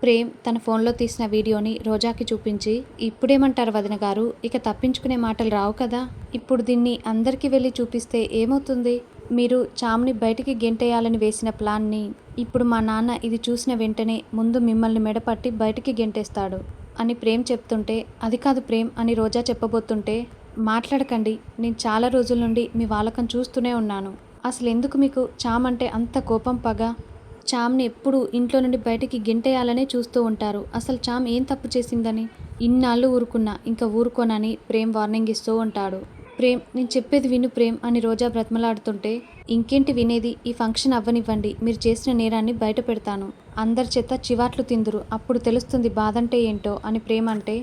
ప్రేమ్ తన ఫోన్లో తీసిన వీడియోని రోజాకి చూపించి, ఇప్పుడేమంటారు వదిన గారు, ఇక తప్పించుకునే మాటలు రావు కదా, ఇప్పుడు దీన్ని అందరికీ వెళ్ళి చూపిస్తే ఏమవుతుంది, మీరు చామ్ని బయటికి గెంటేయాలని వేసిన ప్లాన్ని ఇప్పుడు మా నాన్న ఇది చూసిన వెంటనే ముందు మిమ్మల్ని మెడపట్టి బయటికి గెంటేస్తాడు అని ప్రేమ్ చెప్తుంటే, అది కాదు ప్రేమ్ అని రోజా చెప్పబోతుంటే, మాట్లాడకండి, నేను చాలా రోజుల నుండి మీ వాలకం చూస్తూనే ఉన్నాను, అసలు ఎందుకు మీకు చామ్ అంటే అంత కోపం పగ, చామ్ని ఎప్పుడు ఇంట్లో నుండి బయటికి గెంటేయాలనే చూస్తూ ఉంటారు, అసలు చామ్ ఏం తప్పు చేసిందని, ఇన్నాళ్ళు ఊరుకున్నా ఇంకా ఊరుకోనని ప్రేమ్ వార్నింగ్ ఇస్తూ ఉంటాడు. ప్రేమ్ నేను చెప్పేది విను ప్రేమ్ అని రోజా బ్రతిమలాడుతుంటే, ఇంకేంటి వినేది, ఈ ఫంక్షన్ అవ్వనివ్వండి, మీరు చేసిన నేరాన్ని బయట పెడతాను, అందరి చేత చివాట్లు తిందురు, అప్పుడు తెలుస్తుంది బాధంటే ఏంటో అని ప్రేమ్ అంటే,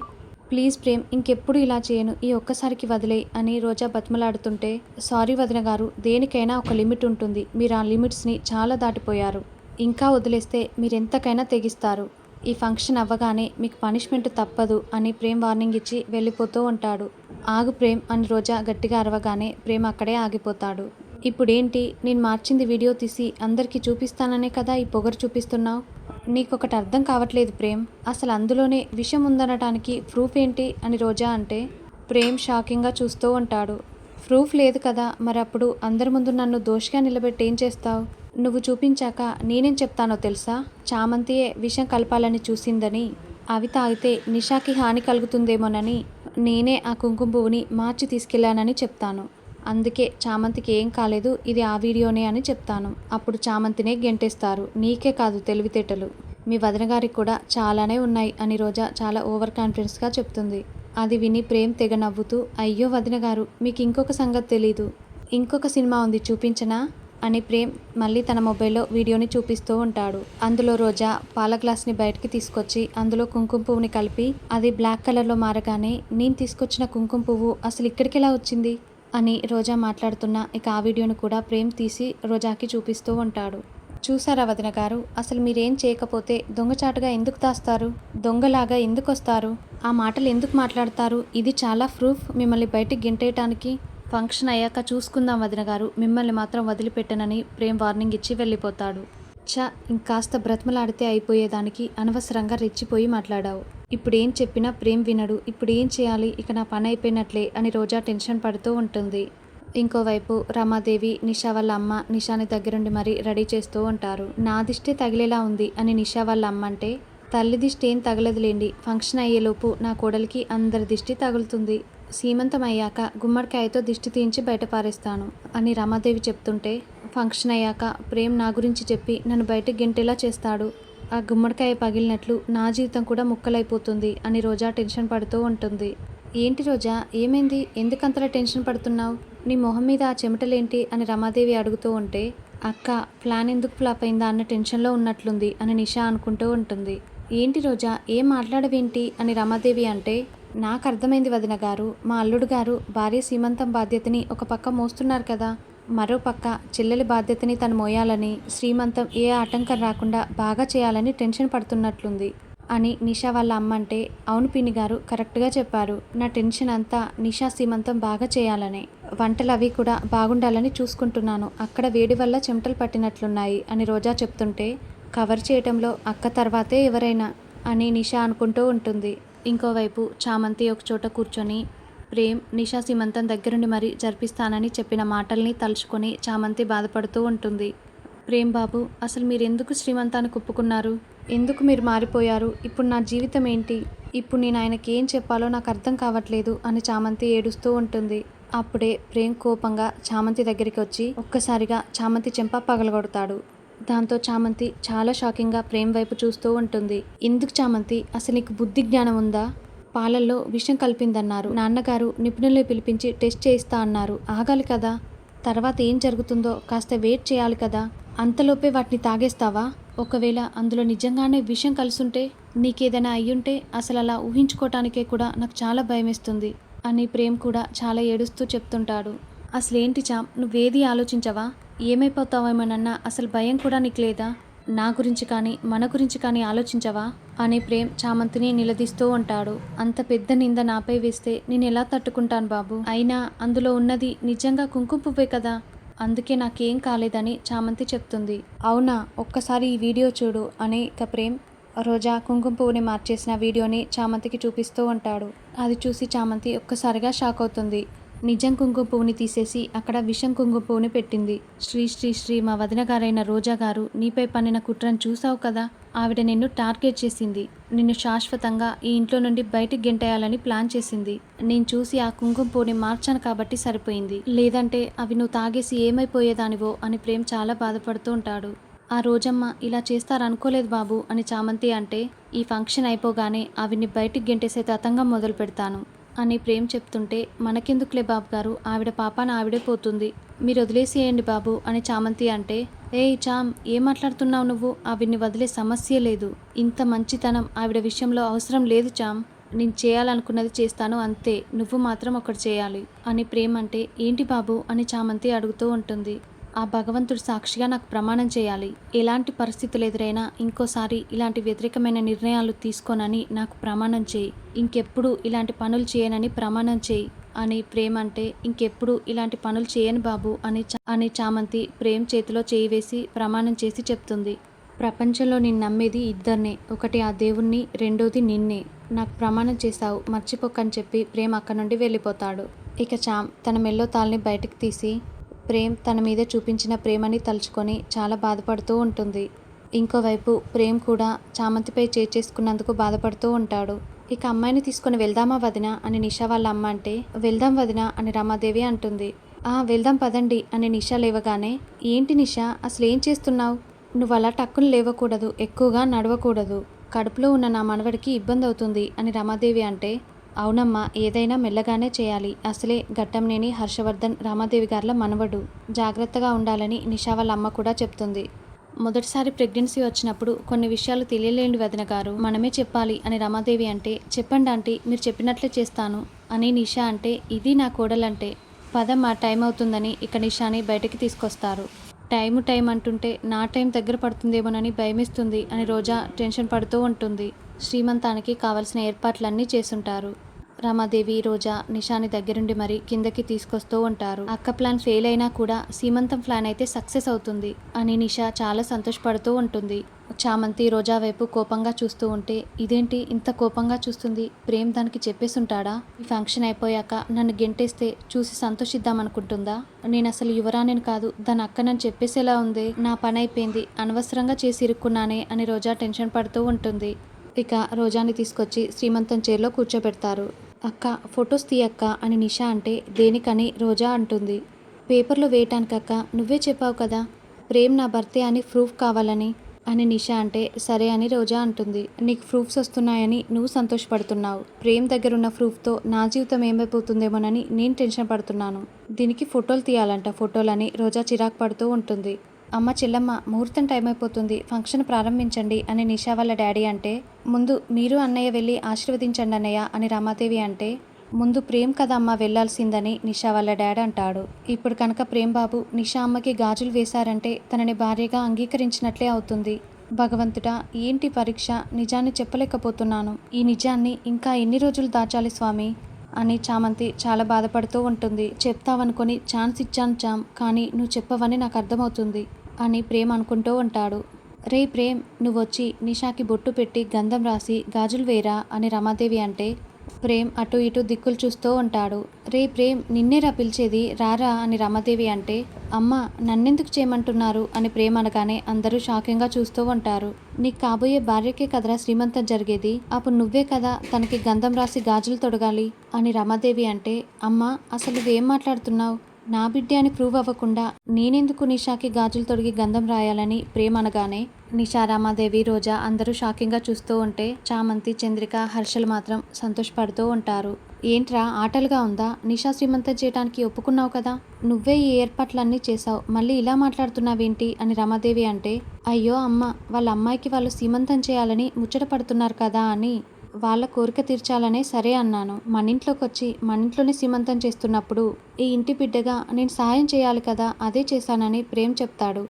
ప్లీజ్ ప్రేమ్ ఇంకెప్పుడు ఇలా చేయను, ఈ ఒక్కసారికి వదిలేయ్ అని రోజా బతిమలాడుతుంటే, సారీ వదిన గారు, దేనికైనా ఒక లిమిట్ ఉంటుంది, మీరు ఆ లిమిట్స్ని చాలా దాటిపోయారు, ఇంకా వదిలేస్తే మీరెంతకైనా తెగిస్తారు, ఈ ఫంక్షన్ అవ్వగానే మీకు పనిష్మెంట్ తప్పదు అని ప్రేమ్ వార్నింగ్ ఇచ్చి వెళ్ళిపోతూ ఉంటాడు. ఆగు ప్రేమ్ అని రోజా గట్టిగా అరవగానే ప్రేమ్ అక్కడే ఆగిపోతాడు. ఇప్పుడేంటి, నేను మార్చింది వీడియో తీసి అందరికీ చూపిస్తాననే కదా ఈ పొగరు చూపిస్తున్నావు, నీకొకటి అర్థం కావట్లేదు ప్రేమ్, అసలు అందులోనే విషం ఉందనటానికి ప్రూఫ్ ఏంటి అని రోజా అంటే, ప్రేమ్ షాకింగ్గా చూస్తూ ఉంటాడు. ప్రూఫ్ లేదు కదా, మరి అప్పుడు అందరి ముందు నన్ను దోషిగా నిలబెట్టి ఏం చేస్తావు, నువ్వు చూపించాక నేనేం చెప్తానో తెలుసా, చామంతియే విషం కలపాలని చూసిందని, అవి తాగితే నిషాకి హాని కలుగుతుందేమోనని నేనే ఆ కుంకుమ పువ్వుని మార్చి తీసుకెళ్లానని చెప్తాను, అందుకే చామంతికి ఏం కాలేదు, ఇది ఆ వీడియోనే అని చెప్తాను, అప్పుడు చామంతినే గెంటేస్తారు, నీకే కాదు తెలివితేటలు, మీ వదిన గారికి కూడా చాలానే ఉన్నాయి అని రోజా చాలా ఓవర్ కాన్ఫిడెన్స్గా చెప్తుంది. అది విని ప్రేమ్ తెగ నవ్వుతూ, అయ్యో వదిన గారు, మీకు ఇంకొక సంగతి తెలీదు, ఇంకొక సినిమా ఉంది చూపించనా అని ప్రేమ్ మళ్ళీ తన మొబైల్లో వీడియోని చూపిస్తూ ఉంటాడు. అందులో రోజా పాల గ్లాస్ని బయటికి తీసుకొచ్చి అందులో కుంకుమ పువ్వుని కలిపి అది బ్లాక్ కలర్లో మారగానే, నేను తీసుకొచ్చిన కుంకుమ పువ్వు అసలు ఇక్కడికి ఎలా వచ్చింది అని రోజా మాట్లాడుతున్నా, ఇక ఆ వీడియోని కూడా ప్రేమ్ తీసి రోజాకి చూపిస్తూ ఉంటాడు. చూసారా వదిన గారు, అసలు మీరేం చేయకపోతే దొంగచాటుగా ఎందుకు దాస్తారు, దొంగలాగా ఎందుకు వస్తారు, ఆ మాటలు ఎందుకు మాట్లాడతారు, ఇది చాలా ప్రూఫ్ మిమ్మల్ని బయటికి గెంటేయటానికి, ఫంక్షన్ అయ్యాక చూసుకుందాం వదిన గారు, మిమ్మల్ని మాత్రం వదిలిపెట్టనని ప్రేమ్ వార్నింగ్ ఇచ్చి వెళ్ళిపోతాడు. ఇంకాస్త బ్రతిమలాడితే అయిపోయేదానికి అనవసరంగా రెచ్చిపోయి మాట్లాడావు, ఇప్పుడేం చెప్పినా ప్రేమ్ వినడు, ఇప్పుడు ఏం చేయాలి, ఇక నా పని అయిపోయినట్లే అని రోజా టెన్షన్ పడుతూ ఉంటుంది. ఇంకోవైపు రమాదేవి నిషా వాళ్ళ అమ్మ నిషాని దగ్గరుండి మరీ రెడీ చేస్తూ ఉంటారు. నా దిష్టే తగిలేలా ఉంది అని నిషా వాళ్ళ అమ్మ అంటే, తల్లి దిష్టి ఏం తగలదులేండి, ఫంక్షన్ అయ్యేలోపు నా కోడలికి అందరి దిష్టి తగులుతుంది, సీమంతం అయ్యాక గుమ్మడికాయతో దిష్టి తీయించి బయట పారేస్తాను అని రమాదేవి చెప్తుంటే, ఫంక్షన్ అయ్యాక ప్రేమ్ నా గురించి చెప్పి నన్ను బయట గెంటేలా చేస్తాడు, ఆ గుమ్మడికాయ పగిలినట్లు నా జీవితం కూడా ముక్కలైపోతుంది అని రోజా టెన్షన్ పడుతూ ఉంటుంది. ఏంటి రోజా, ఏమైంది, ఎందుకంతలా టెన్షన్ పడుతున్నావు, నీ మొహం మీద ఆ చెమటలేంటి అని రమాదేవి అడుగుతూ ఉంటే, అక్క ప్లాన్ ఎందుకు ఫ్లాప్ అయిందా అన్న టెన్షన్లో ఉన్నట్లుంది అని నిషా అనుకుంటూ ఉంటుంది. ఏంటి రోజా, ఏం మాట్లాడవేంటి అని రమాదేవి అంటే, నాకు అర్థమైంది వదిన గారు, మా అల్లుడు గారు భార్య సీమంతం బాధ్యతని ఒక పక్క మోస్తున్నారు కదా, మరో పక్క చెల్లెలి బాధ్యతని తను మోయాలని, శ్రీమంతం ఏ ఆటంకం రాకుండా బాగా చేయాలని టెన్షన్ పడుతున్నట్లుంది అని నిషా వాళ్ళ అమ్మ అంటే, అవును పిన్ని గారు కరెక్ట్గా చెప్పారు, నా టెన్షన్ అంతా నిషా సీమంతం బాగా చేయాలనే, వంటలు అవి కూడా బాగుండాలని చూసుకుంటున్నాను, అక్కడ వేడి వల్ల చెమటలు పట్టినట్లున్నాయి అని రోజా చెప్తుంటే, కవర్ చేయటంలో అక్క తర్వాతే ఎవరైనా అని నిషా అనుకుంటూ ఉంటుంది. ఇంకోవైపు చామంతి ఒక చోట కూర్చొని ప్రేమ్ నిషా సీమంతం దగ్గరుండి మరీ జరిపిస్తానని చెప్పిన మాటల్ని తలుచుకొని చామంతి బాధపడుతూ ఉంటుంది. ప్రేమ్ బాబు, అసలు మీరెందుకు శ్రీమంతానికి ఒప్పుకున్నారు, ఎందుకు మీరు మారిపోయారు, ఇప్పుడు నా జీవితం ఏంటి, ఇప్పుడు నేను ఆయనకి ఏం చెప్పాలో నాకు అర్థం కావట్లేదు అని చామంతి ఏడుస్తూ ఉంటుంది. అప్పుడే ప్రేమ్ కోపంగా చామంతి దగ్గరికి వచ్చి ఒక్కసారిగా చామంతి చెంప పగలగొడతాడు. దాంతో చామంతి చాలా షాకింగ్గా ప్రేమ్ వైపు చూస్తూ ఉంటుంది. ఎందుకు చామంతి, అసలు నీకు బుద్ధి జ్ఞానం ఉందా, పాలల్లో విషం కలిపిందన్నారు, నాన్నగారు నిపుణుల్ని పిలిపించి టెస్ట్ చేయిస్తా అన్నారు, ఆగాలి కదా, తర్వాత ఏం జరుగుతుందో కాస్త వెయిట్ చేయాలి కదా, అంతలోపే వాటిని తాగేస్తావా, ఒకవేళ అందులో నిజంగానే విషం కలుసుంటే, నీకేదైనా అయ్యుంటే అసలు అలా ఊహించుకోవటానికే కూడా నాకు చాలా భయమేస్తుంది అని ప్రేమ్ కూడా చాలా ఏడుస్తూ చెప్తుంటాడు. అసలేంటి చామ్, నువ్వేది ఆలోచించవా, ఏమైపోతావేమోనన్నా అసలు భయం కూడా నీకు లేదా, నా గురించి కానీ మన గురించి కానీ ఆలోచించవా అని ప్రేమ్ చామంతిని నిలదీస్తూ ఉంటాడు. అంత పెద్ద నింద నాపై వేస్తే నేను ఎలా తట్టుకుంటాను బాబు, అయినా అందులో ఉన్నది నిజంగా కుంకుమ పువ్వే కదా, అందుకే నాకేం కాలేదని చామంతి చెప్తుంది. అవునా, ఒక్కసారి ఈ వీడియో చూడు అని ఇక ప్రేమ్ రోజా కుంకుమ పువ్వుని మార్చేసిన వీడియోని చామంతికి చూపిస్తూ ఉంటాడు. అది చూసి చామంతి ఒక్కసారిగా షాక్ అవుతుంది. నిజం కుంకుమ పువ్వుని తీసేసి అక్కడ విషం కుంకుమ పువ్వుని పెట్టింది. శ్రీ శ్రీ శ్రీ మా వదిన గారైన రోజా గారు నీపై పన్నిన కుట్రను చూసావు కదా. ఆవిడ నిన్ను టార్గెట్ చేసింది. నిన్ను శాశ్వతంగా ఈ ఇంట్లో నుండి బయటికి గెంటేయాలని ప్లాన్ చేసింది. నేను చూసి ఆ కుంకుమ పువ్వుని మార్చాను కాబట్టి సరిపోయింది. లేదంటే అవి నువ్వు తాగేసి ఏమైపోయేదానివో అని ప్రేమ్ చాలా బాధపడుతూ ఉంటాడు. ఆ రోజమ్మ ఇలా చేస్తారనుకోలేదు బాబు అని చామంతి అంటే, ఈ ఫంక్షన్ అయిపోగానే ఆవిడ్ని బయటికి గెంటేసే తతంగం మొదలు పెడతాను అని ప్రేమ్ చెప్తుంటే, మనకెందుకులే బాబు గారు, ఆవిడ పాపాన ఆవిడే పోతుంది, మీరు వదిలేసేయండి బాబు అని చామంతి అంటే, ఏయ్ చామ్, ఏం మాట్లాడుతున్నావు నువ్వు? ఆవిడ్ని వదిలే సమస్యే లేదు. ఇంత మంచితనం ఆవిడ విషయంలో అవసరం లేదు చామ్. నేను చేయాలనుకున్నది చేస్తాను అంతే. నువ్వు మాత్రం ఒకటి చేయాలి అని ప్రేమ్ అంటే, ఏంటి బాబు అని చామంతి అడుగుతూ ఉంటుంది. ఆ భగవంతుడు సాక్షిగా నాకు ప్రమాణం చేయాలి. ఎలాంటి పరిస్థితులు ఎదురైనా ఇంకోసారి ఇలాంటి వ్యతిరేకమైన నిర్ణయాలు తీసుకోనని నాకు ప్రమాణం చేయి. ఇంకెప్పుడు ఇలాంటి పనులు చేయనని ప్రమాణం చేయి అని ప్రేమ్ అంటే, ఇంకెప్పుడు ఇలాంటి పనులు చేయను బాబు అని చామంతి ప్రేమ్ చేతిలో చేయి వేసి ప్రమాణం చేసి చెప్తుంది. ప్రపంచంలో నేను నమ్మేది ఇద్దరినే. ఒకటి ఆ దేవుణ్ణి, రెండోది నిన్నే. నాకు ప్రమాణం చేశావు, మర్చిపోకని చెప్పి ప్రేమ్ అక్కడి నుండి వెళ్ళిపోతాడు. ఇక చామ్ తన మెల్లో తాళ్ళని బయటకు తీసి ప్రేమ్ తన మీద చూపించిన ప్రేమని తలుచుకొని చాలా బాధపడుతూ ఉంటుంది. ఇంకోవైపు ప్రేమ్ కూడా చామంతిపై చేసుకున్నందుకు బాధపడుతూ ఉంటాడు. ఇక అమ్మాయిని తీసుకొని వెళ్దామా వదిన అని నిషా వాళ్ళ అమ్మ అంటే, వెళ్దాం వదిన అని రమాదేవి అంటుంది. వెళ్దాం పదండి అని నిషా లేవగానే, ఏంటి నిషా అసలు ఏం చేస్తున్నావు? నువ్వు అలా టక్కున లేవకూడదు, ఎక్కువగా నడవకూడదు, కడుపులో ఉన్న నా మనవడికి ఇబ్బంది అవుతుంది అని రమాదేవి అంటే, అవునమ్మా, ఏదైనా మెల్లగానే చేయాలి. అసలే ఘట్టంనేని హర్షవర్ధన్ రామాదేవి గార్ల మనవడు, జాగ్రత్తగా ఉండాలని నిషా వాళ్ళ అమ్మ కూడా చెప్తుంది. మొదటిసారి ప్రెగ్నెన్సీ వచ్చినప్పుడు కొన్ని విషయాలు తెలియలేండి వదిన గారు, మనమే చెప్పాలి అని రమాదేవి అంటే, చెప్పండి ఆంటీ, మీరు చెప్పినట్లే చేస్తాను అని నిషా అంటే, ఇది నా కోడలంటే. పదమ్మా, టైం అవుతుందని ఇక నిషాని బయటికి తీసుకొస్తారు. టైం అంటుంటే నా టైం దగ్గర పడుతుందేమోనని భయమేస్తుంది అని రోజా టెన్షన్ పడుతూ ఉంటుంది. శ్రీమంతానికి కావలసిన ఏర్పాట్లన్నీ చేసుంటారు. రమాదేవి, రోజా నిషాని దగ్గరుండి మరి కిందకి తీసుకొస్తూ ఉంటారు. అక్క ప్లాన్ ఫెయిల్ అయినా కూడా సీమంతం ప్లాన్ అయితే సక్సెస్ అవుతుంది అని నిషా చాలా సంతోషపడుతూ ఉంటుంది. చామంతి రోజా వైపు కోపంగా చూస్తూ ఉంటే, ఇదేంటి ఇంత కోపంగా చూస్తుంది? ప్రేమ్ దానికి చెప్పేసుంటాడా? ఈ ఫంక్షన్ అయిపోయాక నన్ను గెంటేస్తే చూసి సంతోషిద్దామనుకుంటుందా? నేను అసలు యువరాణిని కాదు, దాని అక్కనని చెప్పేసేలా ఉంది. నా పని అయిపోయింది, అనవసరంగా చేసి ఇరుక్కున్నానే అని రోజా టెన్షన్ పడుతూ ఉంటుంది. ఇక రోజాని తీసుకొచ్చి శ్రీమంతం చైర్లో కూర్చోబెడతారు. అక్క ఫొటోస్ తీయక్క అని నిషా అంటే, దేనికని రోజా అంటుంది. పేపర్లో వేయటానికక్క, నువ్వే చెప్పావు కదా ప్రేమ్ నా భర్తే అని ప్రూఫ్ కావాలని అని నిషా అంటే, సరే అని రోజా అంటుంది. నీకు ప్రూఫ్స్ వస్తున్నాయని నువ్వు సంతోషపడుతున్నావు, ప్రేమ్ దగ్గరున్న ప్రూఫ్తో నా జీవితం ఏమైపోతుందేమోనని నేను టెన్షన్ పడుతున్నాను. దీనికి ఫోటోలు తీయాలంట, ఫోటోలని రోజా చిరాకు పడుతూ ఉంటుంది. అమ్మ చెల్లమ్మ, ముహూర్తం టైం అయిపోతుంది, ఫంక్షన్ ప్రారంభించండి అని నిషా వాళ్ళ డాడీ అంటే, ముందు మీరు అన్నయ్య వెళ్ళి ఆశీర్వదించండి అన్నయ్య అని రమాదేవి అంటే, ముందు ప్రేమ్ కదా అమ్మ వెళ్ళాల్సిందని నిషా వాళ్ళ డాడీ అంటాడు. ఇప్పుడు కనుక ప్రేమ్ బాబు నిషా అమ్మకి గాజులు వేశారంటే తనని భార్యగా అంగీకరించినట్లే అవుతుంది. భగవంతుడా, ఏంటి పరీక్ష? నిజాన్ని చెప్పలేకపోతున్నాను. ఈ నిజాన్ని ఇంకా ఎన్ని రోజులు దాచాలి స్వామి అని చామంతి చాలా బాధపడుతూ ఉంటుంది. చెప్తావనుకొని ఛాన్స్ ఇచ్చాను చామ్, కానీ నువ్వు చెప్పవని నాకు అర్థమవుతుంది అని ప్రేమ్ అనుకుంటూ ఉంటాడు. రే ప్రేమ్, నువ్వొచ్చి నిషాకి బొట్టు పెట్టి గంధం రాసి గాజులు వేరా అని రమాదేవి అంటే, ప్రేమ్ అటు ఇటు దిక్కులు చూస్తూ ఉంటాడు. రే ప్రేమ్, నిన్నేరా పిలిచేది, రారా అని రమాదేవి అంటే, అమ్మ నన్నెందుకు చేయమంటున్నారు అని ప్రేమ్ అనగానే అందరూ షాకింగ్గా చూస్తూ ఉంటారు. నీకు కాబోయే భార్యకే కదరా శ్రీమంతం జరిగేది, అప్పుడు నువ్వే కదా తనకి గంధం రాసి గాజులు తొడగాలి అని రమాదేవి అంటే, అమ్మ అసలు నువ్వేం మాట్లాడుతున్నావు? నా బిడ్డే అని ప్రూవ్ అవ్వకుండా నేనెందుకు నిషాకి గాజులు తొడిగి గంధం రాయాలని ప్రేమ్ అనగానే నిషా, రామాదేవి, రోజా అందరూ షాకింగ్గా చూస్తూ ఉంటే చామంతి, చంద్రిక, హర్షలు మాత్రం సంతోషపడుతూ ఉంటారు. ఏంట్రా ఆటలుగా ఉందా? నిషా శ్రీమంతం చేయడానికి ఒప్పుకున్నావు కదా, నువ్వే ఈ ఏర్పాట్లన్నీ చేశావు, మళ్ళీ ఇలా మాట్లాడుతున్నావేంటి అని రమాదేవి అంటే, అయ్యో అమ్మ, వాళ్ళ అమ్మాయికి వాళ్ళు సీమంతం చేయాలని ముచ్చట పడుతున్నారు కదా అని వాళ్ళ కోరిక తీర్చాలనే సరే అన్నాను. మన ఇంట్లోకి వచ్చి మన ఇంట్లోనే సీమంతం చేస్తున్నప్పుడు ఈ ఇంటి బిడ్డగా నేను సహాయం చేయాలి కదా, అదే చేశానని ప్రేమ్ చెప్తాడు.